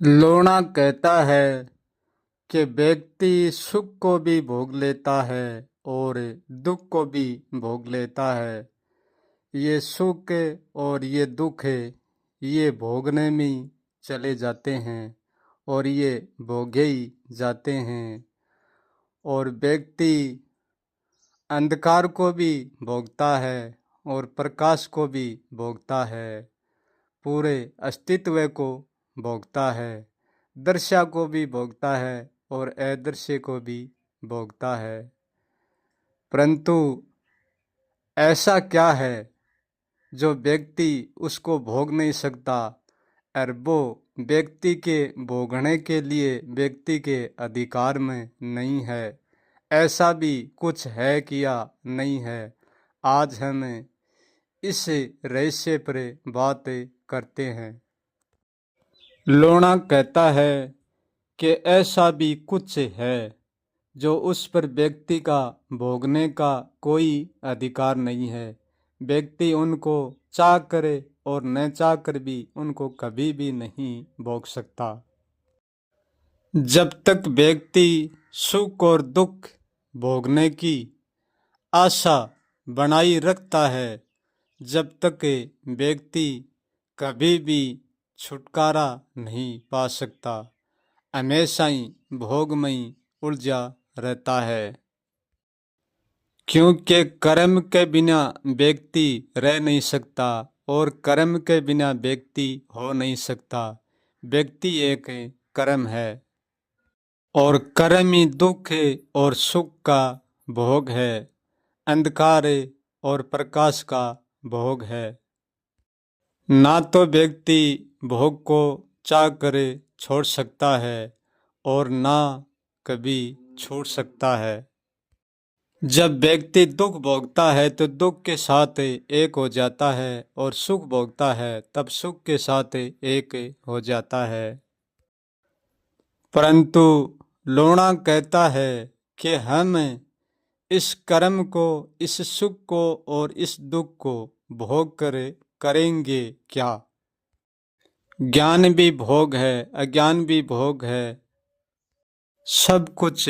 लोना कहता है कि व्यक्ति सुख को भी भोग लेता है और दुख को भी भोग लेता है। ये सुख और ये दुख ये भोगने में ही चले जाते हैं और ये भोगे ही जाते हैं। और व्यक्ति अंधकार को भी भोगता है और प्रकाश को भी भोगता है, पूरे अस्तित्व को भोगता है, दृश्य को भी भोगता है और अदृश्य को भी भोगता है। परंतु ऐसा क्या है जो व्यक्ति उसको भोग नहीं सकता और वो व्यक्ति के भोगने के लिए व्यक्ति के अधिकार में नहीं है? ऐसा भी कुछ है कि या नहीं है? आज हम इस रहस्य पर बात करते हैं। लोना कहता है कि ऐसा भी कुछ है जो उस पर व्यक्ति का भोगने का कोई अधिकार नहीं है। व्यक्ति उनको चाह करे और न चाह कर भी उनको कभी भी नहीं भोग सकता। जब तक व्यक्ति सुख और दुख भोगने की आशा बनाई रखता है, जब तक व्यक्ति कभी भी छुटकारा नहीं पा सकता, हमेशा ही भोग में ही उलझा रहता है। क्योंकि कर्म के बिना व्यक्ति रह नहीं सकता और कर्म के बिना व्यक्ति हो नहीं सकता। व्यक्ति एक कर्म है और कर्म ही दुख और सुख का भोग है, अंधकार और प्रकाश का भोग है। ना तो व्यक्ति भोग को चाह करे छोड़ सकता है और ना कभी छोड़ सकता है। जब व्यक्ति दुख भोगता है तो दुख के साथ एक हो जाता है और सुख भोगता है तब सुख के साथ एक हो जाता है। परंतु लोना कहता है कि हम इस कर्म को, इस सुख को और इस दुख को भोग कर करेंगे क्या? ज्ञान भी भोग है, अज्ञान भी भोग है, सब कुछ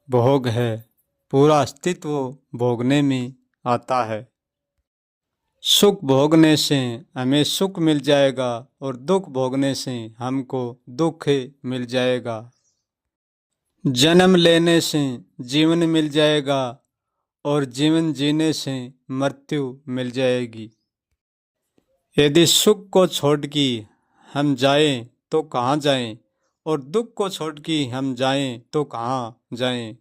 भोग है। पूरा अस्तित्व भोगने में आता है। सुख भोगने से हमें सुख मिल जाएगा और दुख भोगने से हमको दुख मिल जाएगा। जन्म लेने से जीवन मिल जाएगा और जीवन जीने से मृत्यु मिल जाएगी। यदि सुख को छोड़ के हम जाएं तो कहाँ जाएं और दुख को छोड़ के हम जाएं तो कहाँ जाएं?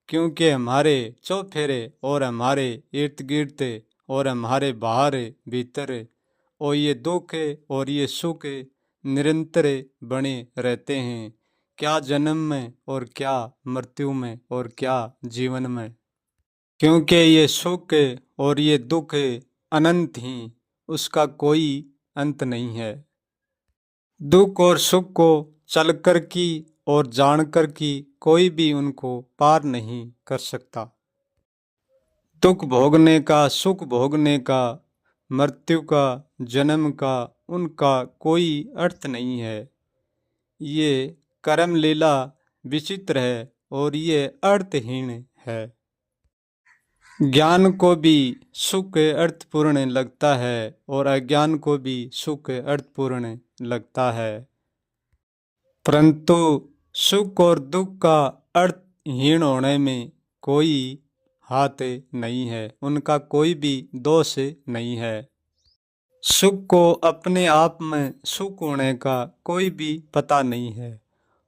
क्योंकि हमारे चौफेरे और हमारे इर्द गिर्द और हमारे बाहर भीतर और ये दुख और ये सुख निरंतर बने रहते हैं, क्या जन्म में और क्या मृत्यु में और क्या जीवन में। क्योंकि ये सुख और ये दुख अनंत ही, उसका कोई अंत नहीं है। दुख और सुख को चलकर की और जानकर की कोई भी उनको पार नहीं कर सकता। दुख भोगने का, सुख भोगने का, मृत्यु का, जन्म का उनका कोई अर्थ नहीं है। ये कर्म लीला विचित्र है और ये अर्थहीन है। ज्ञान को भी सुख अर्थपूर्ण लगता है और अज्ञान को भी सुख अर्थपूर्ण लगता है। परंतु सुख और दुख का अर्थहीन होने में कोई हाथ नहीं है, उनका कोई भी दोष नहीं है। सुख को अपने आप में सुख होने का कोई भी पता नहीं है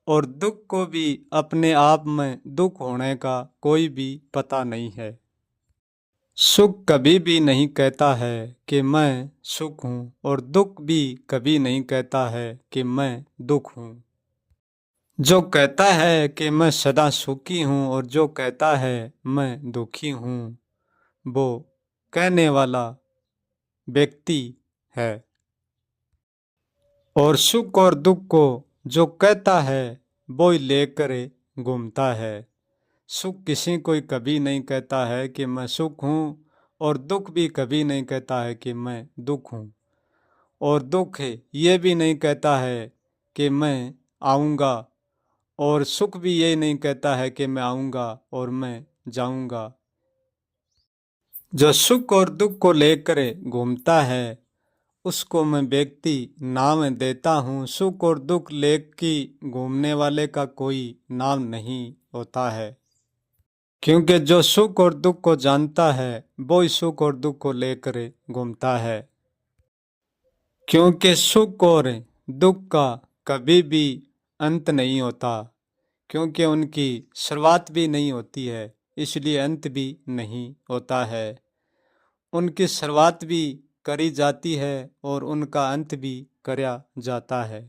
और दुख को भी अपने आप में दुख होने का कोई भी पता नहीं है। सुख कभी भी नहीं कहता है कि मैं सुख हूँ और दुख भी कभी नहीं कहता है कि मैं दुख हूँ। जो कहता है कि मैं सदा सुखी हूँ और जो कहता है मैं दुखी हूँ, वो कहने वाला व्यक्ति है। और सुख और दुख को जो कहता है वो ही लेकर घूमता है। सुख किसी कोई कभी नहीं कहता है कि मैं सुख हूँ और दुख भी कभी नहीं कहता है कि मैं दुख हूँ। और दुख ये भी नहीं कहता है कि मैं आऊँगा, और सुख भी ये नहीं कहता है कि मैं आऊँगा और मैं जाऊँगा। जो सुख और दुख को लेकर घूमता है उसको मैं व्यक्ति नाम देता हूँ। सुख और दुख लेकर घूमने वाले का कोई नाम नहीं होता है, क्योंकि जो सुख और दुख को जानता है वो ही सुख और दुख को लेकर घूमता है। क्योंकि सुख और दुख का कभी भी अंत नहीं होता, क्योंकि उनकी शुरुआत भी नहीं होती है, इसलिए अंत भी नहीं होता है। उनकी शुरुआत भी करी जाती है और उनका अंत भी करा जाता है,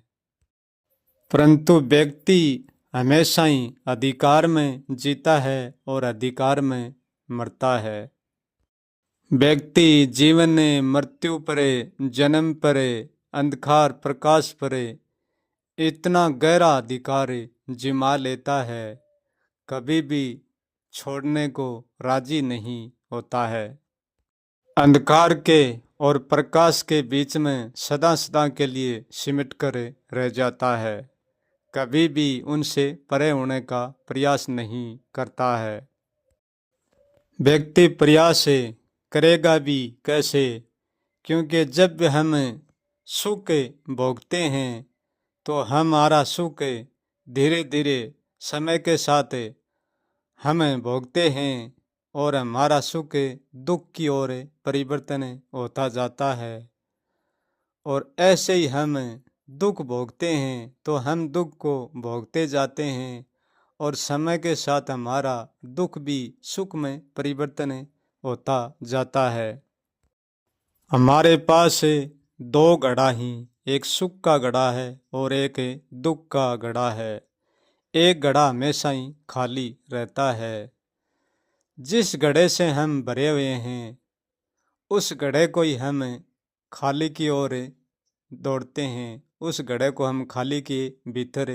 परंतु व्यक्ति हमेशा ही अधिकार में जीता है और अधिकार में मरता है। व्यक्ति जीवन में मृत्यु परे, जन्म परे, अंधकार प्रकाश परे इतना गहरा अधिकार जिमा लेता है, कभी भी छोड़ने को राजी नहीं होता है। अंधकार के और प्रकाश के बीच में सदा सदा के लिए सिमट कर रह जाता है, कभी भी उनसे परे होने का प्रयास नहीं करता है। व्यक्ति प्रयास करेगा भी कैसे, क्योंकि जब हम सुख भोगते हैं तो हमारा सुख धीरे धीरे समय के साथ हम भोगते हैं और हमारा सुख दुख की ओर परिवर्तन होता जाता है। और ऐसे ही हम दुख भोगते हैं तो हम दुख को भोगते जाते हैं और समय के साथ हमारा दुख भी सुख में परिवर्तन होता जाता है। हमारे पास दो घड़ा ही, एक सुख का घड़ा है और एक दुख का घड़ा है। एक घड़ा हमेशा ही खाली रहता है। जिस घड़े से हम भरे हुए हैं उस घड़े को ही हम खाली की ओर दौड़ते हैं, उस घड़े को हम खाली के भीतर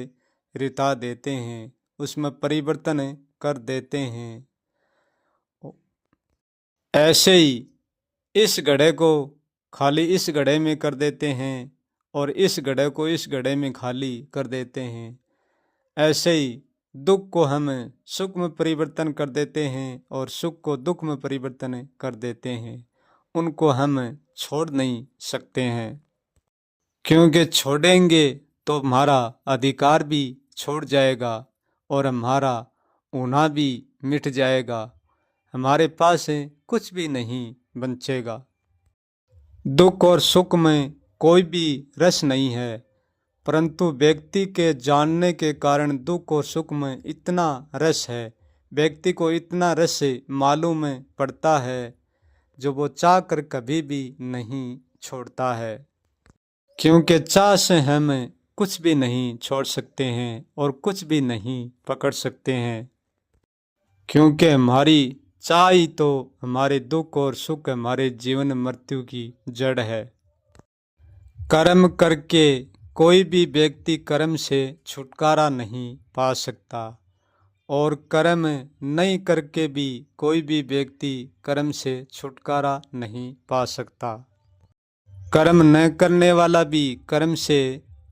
रिता देते हैं, उसमें परिवर्तन कर देते हैं। ऐसे ही इस घड़े को खाली इस घड़े में कर देते हैं और इस घड़े को इस घड़े में खाली कर देते हैं। ऐसे ही दुख को हम सुख में परिवर्तन कर देते हैं और सुख को दुख में परिवर्तन कर देते हैं। उनको हम छोड़ नहीं सकते हैं, क्योंकि छोड़ेंगे तो हमारा अधिकार भी छोड़ जाएगा और हमारा होना भी मिट जाएगा, हमारे पास कुछ भी नहीं बचेगा। दुख और सुख में कोई भी रस नहीं है, परंतु व्यक्ति के जानने के कारण दुख और सुख में इतना रस है, व्यक्ति को इतना रस मालूम पड़ता है जो वो चाह कर कभी भी नहीं छोड़ता है। क्योंकि चाह से हम कुछ भी नहीं छोड़ सकते हैं और कुछ भी नहीं पकड़ सकते हैं, क्योंकि हमारी चाह ही तो हमारे दुख और सुख, हमारे जीवन मृत्यु की जड़ है। कर्म करके कोई भी व्यक्ति कर्म से छुटकारा नहीं पा सकता और कर्म नहीं करके भी कोई भी व्यक्ति कर्म से छुटकारा नहीं पा सकता। कर्म न करने वाला भी कर्म से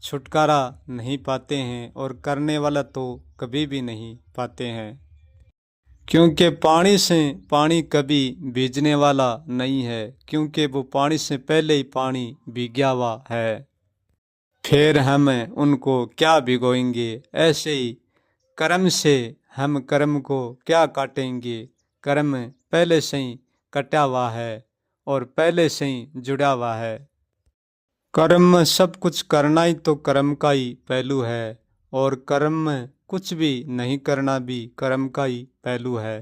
छुटकारा नहीं पाते हैं और करने वाला तो कभी भी नहीं पाते हैं, क्योंकि पानी से पानी कभी भीगने वाला नहीं है, क्योंकि वो पानी से पहले ही पानी भीगा हुआ है। फिर हम उनको क्या भिगोएंगे। ऐसे ही कर्म से हम कर्म को क्या काटेंगे। कर्म पहले से ही कटा हुआ है और पहले से ही जुड़ा हुआ है। कर्म में सब कुछ करना ही तो कर्म का ही पहलू है और कर्म में कुछ भी नहीं करना भी कर्म का ही पहलू है।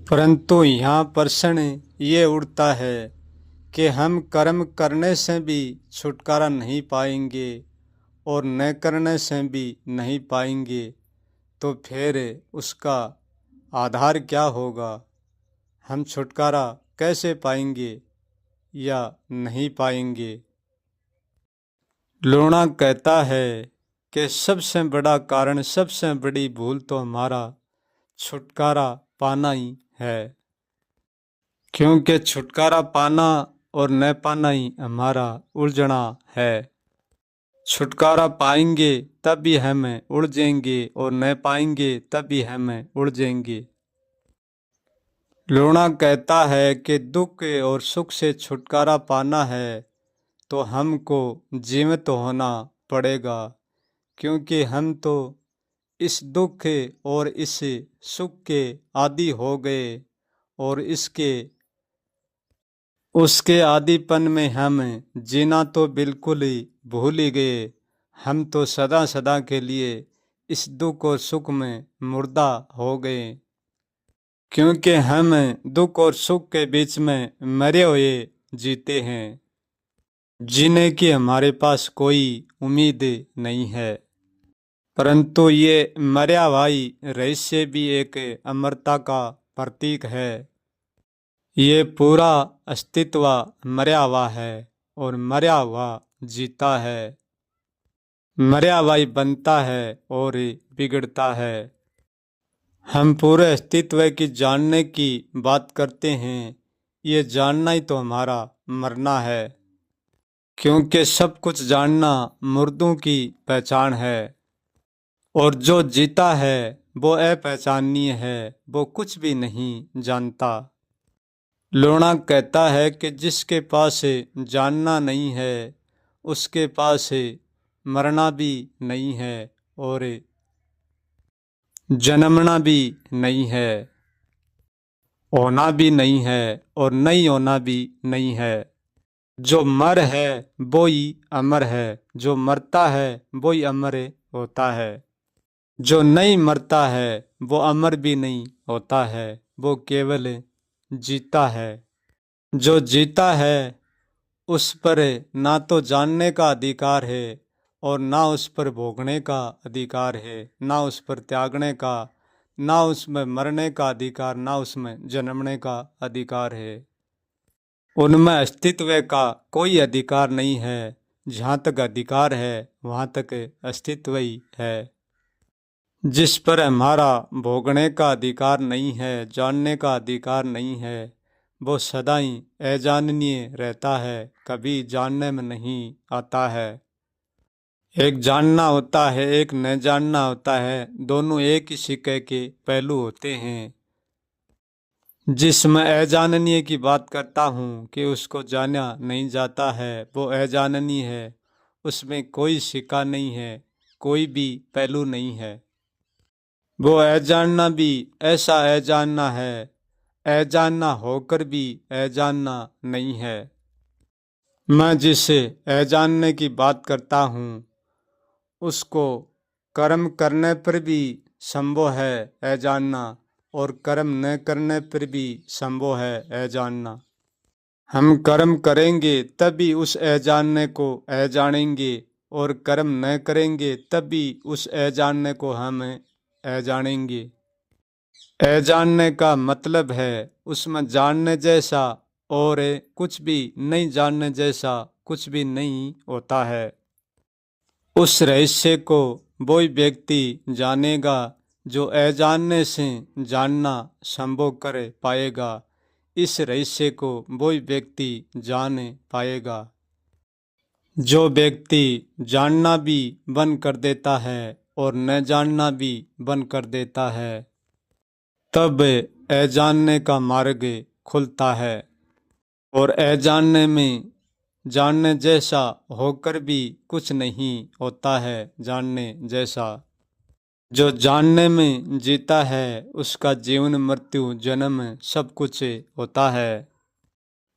परंतु यहाँ प्रश्न ये उठता है कि हम कर्म करने से भी छुटकारा नहीं पाएंगे और न करने से भी नहीं पाएंगे, तो फिर उसका आधार क्या होगा। हम छुटकारा कैसे पाएंगे या नहीं पाएंगे। लूणा कहता है कि सबसे बड़ा कारण, सबसे बड़ी भूल तो हमारा छुटकारा पाना ही है, क्योंकि छुटकारा पाना और न पाना ही हमारा उलझना है। छुटकारा पाएंगे तब भी हम उड़ जाएंगे और न पाएंगे तब भी हम उड़ जाएंगे। लूणा कहता है कि दुख और सुख से छुटकारा पाना है तो हमको जीवित होना पड़ेगा, क्योंकि हम तो इस दुख और इस सुख के आदी हो गए और इसके उसके आदीपन में हम जीना तो बिल्कुल ही भूल ही गए। हम तो सदा सदा के लिए इस दुख और सुख में मुर्दा हो गए, क्योंकि हम दुख और सुख के बीच में मरे हुए जीते हैं। जीने की हमारे पास कोई उम्मीद नहीं है, परंतु ये मर्या हुआई रहस्य भी एक अमरता का प्रतीक है। ये पूरा अस्तित्व मर्या हुआ है और मर्या हुआ जीता है। मर्या हुआ बनता है और बिगड़ता है। हम पूरे अस्तित्व की जानने की बात करते हैं, ये जानना ही तो हमारा मरना है, क्योंकि सब कुछ जानना मुर्दों की पहचान है और जो जीता है वो अपहचानीय है, वो कुछ भी नहीं जानता। लोणा कहता है कि जिसके पास जानना नहीं है उसके पास मरना भी नहीं है और जन्मना भी नहीं है, होना भी नहीं है और नहीं होना भी नहीं है। जो मर है वो ही अमर है, जो मरता है वो ही अमर होता है। जो नहीं मरता है वो अमर भी नहीं होता है, वो केवल जीता है। जो जीता है उस पर ना तो जानने का अधिकार है और ना उस पर भोगने का अधिकार है, ना उस पर त्यागने का, ना उसमें मरने का अधिकार, ना उसमें जन्मने का अधिकार है। उनमें अस्तित्व का कोई अधिकार नहीं है। जहाँ तक अधिकार है वहाँ तक अस्तित्व ही है। जिस पर हमारा भोगने का अधिकार नहीं है, जानने का अधिकार नहीं है, वो सदा ही अजाननीय रहता है, कभी जानने में नहीं आता है। एक जानना होता है, एक न जानना होता है, दोनों एक ही सिक्के के पहलू होते हैं। जिसमें अजाननीय की बात करता हूँ कि उसको जाना नहीं जाता है, वो अजाननीय है। उसमें कोई सिक्का नहीं है, कोई भी पहलू नहीं है। वो अजानना भी ऐसा अजानना है, अजानना होकर भी अजानना नहीं है। मैं जिसे अजानने की बात करता हूँ उसको कर्म करने पर भी संभव है अजानना और कर्म न करने पर भी संभव है अजानना। हम कर्म करेंगे तभी उस अजानने को अजानेंगे और कर्म न करेंगे तभी उस अजानने को हम अजानेंगे। अजानने का मतलब है उसमें जानने जैसा और कुछ भी नहीं जानने जैसा कुछ भी नहीं होता है। उस रहस्य को वही व्यक्ति जानेगा जो अजानने से जानना संभव कर पाएगा। इस रहस्य को वही व्यक्ति जान पाएगा। जो व्यक्ति जानना भी बंद कर देता है और न जानना भी बंद कर देता है, तब अजानने का मार्ग खुलता है। और अजानने में जानने जैसा होकर भी कुछ नहीं होता है जानने जैसा। जो जानने में जीता है उसका जीवन मृत्यु जन्म सब कुछ होता है,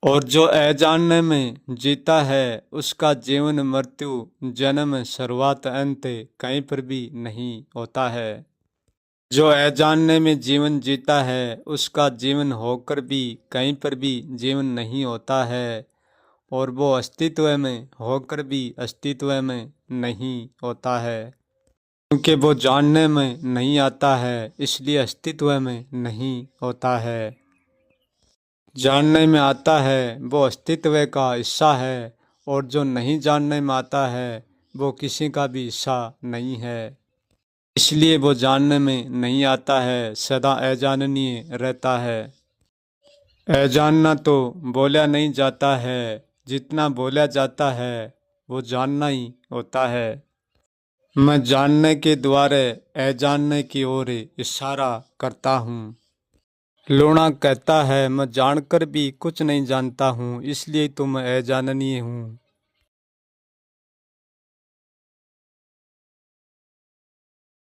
और जो अजानने में जीता है उसका जीवन मृत्यु जन्म शुरुआत अंत कहीं पर भी नहीं होता है। जो अजानने में जीवन जीता है उसका जीवन होकर भी कहीं पर भी जीवन नहीं होता है, और वो अस्तित्व में होकर भी अस्तित्व में नहीं होता है। क्योंकि वो जानने में नहीं आता है इसलिए अस्तित्व में नहीं होता है। जानने में आता है वो अस्तित्व का हिस्सा है, और जो नहीं जानने में आता है वो किसी का भी हिस्सा नहीं है। इसलिए वो जानने में नहीं आता है, सदा अजाननीय रहता है। अजानना तो बोला नहीं जाता है, जितना बोला जाता है वो जानना ही होता है। मैं जानने के द्वारे अजानने की ओर इशारा करता हूँ। लूणा कहता है, मैं जानकर भी कुछ नहीं जानता हूँ, इसलिए तो मैं अजाननीय हूँ।